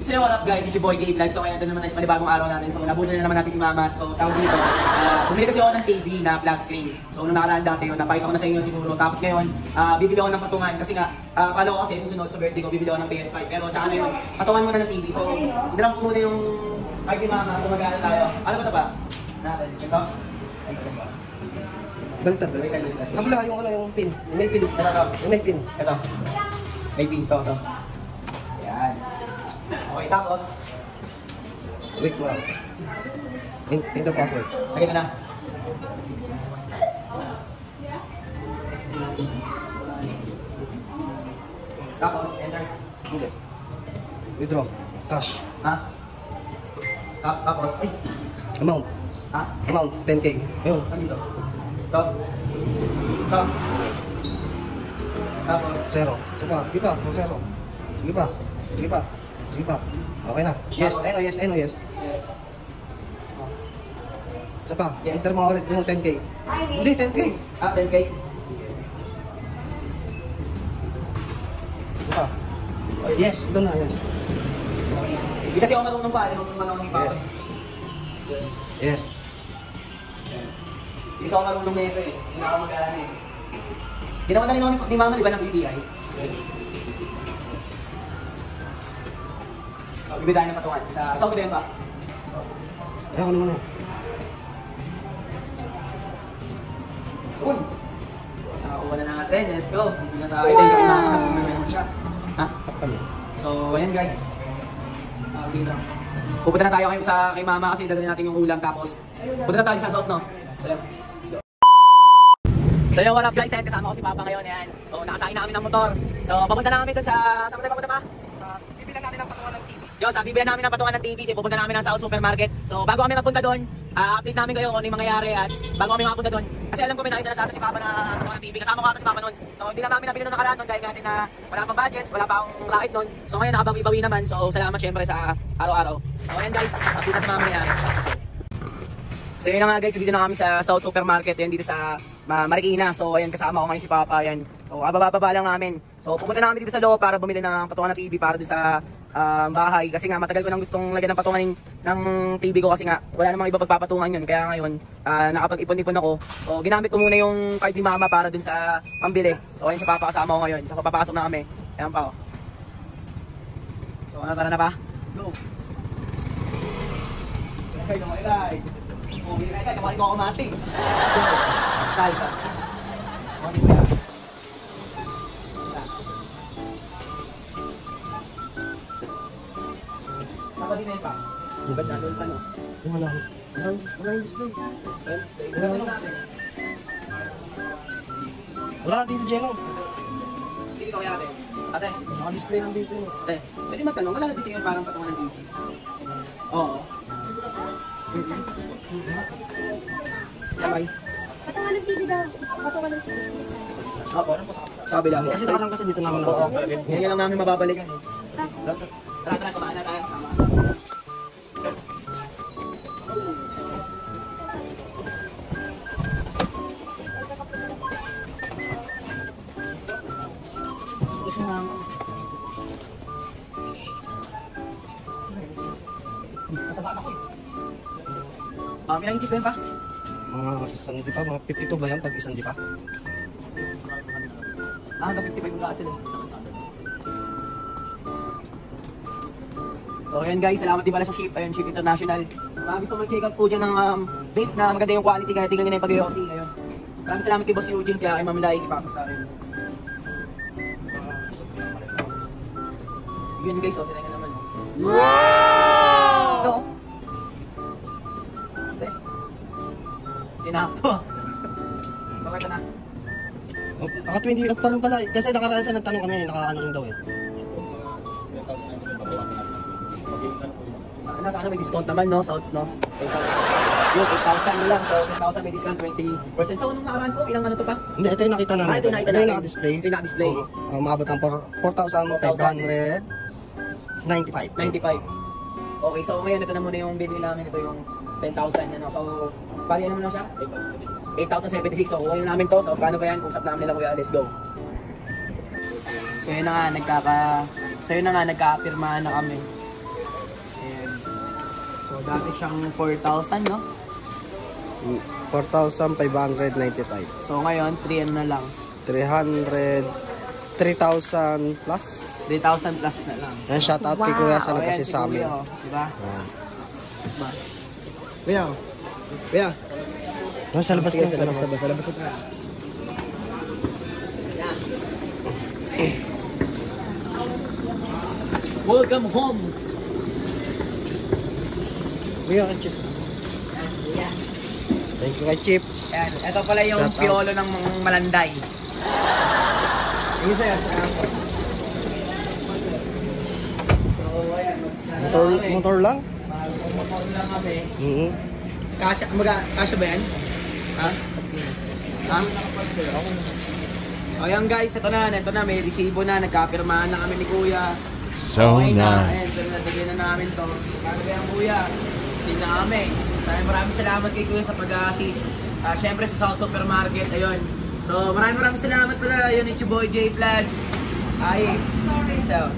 So what up guys, it's your boy J-Vlog. So kaya ito naman tayo sa panibagong araw natin. So nabutan na naman natin si Mama. So tawag dito, bumili kasi ako ng TV na flat screen. So nung nakaraan dati yun, napakita ko na sa inyo siguro. Tapos ngayon, bibili ako ng patungan. Kasi nga, palo ko kasi susunod sa birthday ko, bibili ako ng PS5. Pero tsaka na yun, patungan muna ng TV. So idalang ko muna yung card ni Mama. So mag-aaral tayo. Ano ba ito ba? Natin, ito? Baliktad. Kabila yung ano, yung pin. Yung may pin. Yung may pin. Ito. May pin to. Yan. Okay, tapos. Wait mo lang. Enter password. Lagyan na. Tapos, enter. Hindi. Withdraw. Cash. Ha? Tapos, ay. Amount. Ha? Amount. 10K. Ayun. Saan dito? Ito. Ito. Tapos. Zero. Sige pa. Sige pa. Zero. Sige pa. Sige pa. Sige pa. Okay na. Yes. Ayun, yes. Ayun, yes. Yes. Isa pa. Enter mo ulit yung 10K. Hindi, 10K. 10K. Sige pa. Oh, yes. Doon na. Yes. Hindi kasi ako marunong pa. Hindi ako marunong pa. Yes. Yes. Hindi kasi ako marunong na ito eh. Hindi na ako mag-aaral eh. Ginawa na rin ako ni Mama, di ba, ng BBI? Bibili tayo ng patungan. Sa South Bemba. Ayaw ko naman eh. Uy! Nakakuha na natin. Let's go. Bibili na tayo. Ito yung nakakabili naman siya. Ha? So, ayan guys. Pupunta na tayo kay Mama kasi dadalhin natin yung ulam. Tapos, punta na tayo sa South, no? So, ayan. So, what up guys? Ayan, kasama ko si Papa ngayon. Ayan. So, nakasakay na kami ng motor. So, papunta na kami dun sa... Saan tayo papunta pa? Bibilan natin ang patungan ng TV. Yo, sa bibilan namin ng patungan ng TV. So, pupunta namin ng South Supermarket. So, bago kami mapunta doon, update namin kayo kung ano yung mangyayari at bago kami makapunta doon. Kasi alam ko may nakita na sa atin si Papa na patungan ng TV. Kasama ko ata si Papa noon. So, hindi na namin nabili noon nakaraan noon dahil natin na wala pang budget, wala pa akong lakit noon. So, ngayon nakabawi-bawi naman. So, salamat syempre sa araw-araw. So, ayan guys, update na sa mga mangyayari. So yun na nga guys, dito na kami sa South Supermarket, yun dito sa Marikina. So ayun, kasama ko ngayon si Papa, yan. So bababa lang namin. So pupunta na kami dito sa loob para bumili ng patungan ng TV para dito sa bahay. Kasi nga matagal ko nang gustong lagyan ng patungan ng TV ko kasi nga wala namang iba pagpapatungan yun. Kaya ngayon, nakapag-ipon-ipon ako. So ginamit ko muna yung card ni Mama para dun sa pambili. So ayun si Papa kasama ko ngayon. So papapasok na kami. Ayan pa oh. So tara na pa? Let's go! Okay. Oh, hindi kaya kamarin ko ako mati. Kaya ka. Kumarin ko yan. Dapat din na yun pa. Ba't nandun pa no? Wala yung display. Wala dito, Jeno. Dito kaya ate. Ate. Naka-display lang dito yun. Ate. Pwede magtanong, wala na dito yung parang patungan ng TV. Oo. Sabay. Patungan ng TV daw. Patungan ng TV. Opo. Sabi lang. Kasi nakarang kasi dito naman Oo. ako. Ngayon lang namin mababalikan. Tara, samahan na tayo. Kasabaan ako eh. Ilang inches ba yun pa? Mga isang di pa, mga 52 ba yan pag isang di pa? Hanggang 55 yung katil eh. So ayan guys, salamat din pala sa Ship. Ayun, Ship International. Maraming gusto mag-check out po dyan ng vape na maganda yung quality. Kaya tingnan nyo na yung pag-yosi. Ayun. Maraming salamat kay Boss Eugene, kaya kay Mami Lai, kay Papa Star. Yun guys, oh, tinay naman. Wow! Ito. Ate. Sinakto. So, ito na. Naka 20 up pa rin pala eh. Kasi nakaraan sa nagtanong kami, naka-ano rin daw eh. Sana may discount naman, no? South, no? Yung 8,000 na lang. So, 10,000 may discount, 20%. So, nung nakaraan po, ilang ano to pa? Hindi, ito yung nakita namin. Ito yung nakita namin. naka-display. Ito yung naka-display. Umabot ang 4,595. 95. Okay, so ngayon ito na muna yung bibili namin. Ito yung 10,000. Ano? So, pali ano na siya? 8,076. So, kukunin namin to. So, paano ba yan? Usap namin nila kuya. Let's go. So, yun na nga, nagkaka-pirmahan na kami. Ayan. So, dati siyang 4,000, no? 4,595. So, ngayon, 3 na lang. 3,000 plus. 3,000 plus na lang. Yan, shoutout kay Kuya sa Wow! nag-assist sa amin. Kuya, oh. Diba? Yan. Diba? Kuya, oh. Kuya. No, sa labas lang. Sa labas. Sa labas na. Welcome home! Kuya, kay Chip. Thank you kay Chip. Ayan, ito pala yung Shout out. piolo ng mga malanday. Sige sir. So, ayan. Motor lang? Motor lang kami. Kasya ba yan? Ha? Ha? O yan guys, ito na, may resibo na, nagkapirmahan na kami ni Kuya. So okay na, nice. ayan, so nabigyan na namin to. Paano ba yan Kuya? Hindi na kami. Maraming salamat kay Kuya sa pag-assist. Siyempre sa South Supermarket, ayun. So maraming salamat pala, yun, it's your boy J Vlog. Ay, peace out.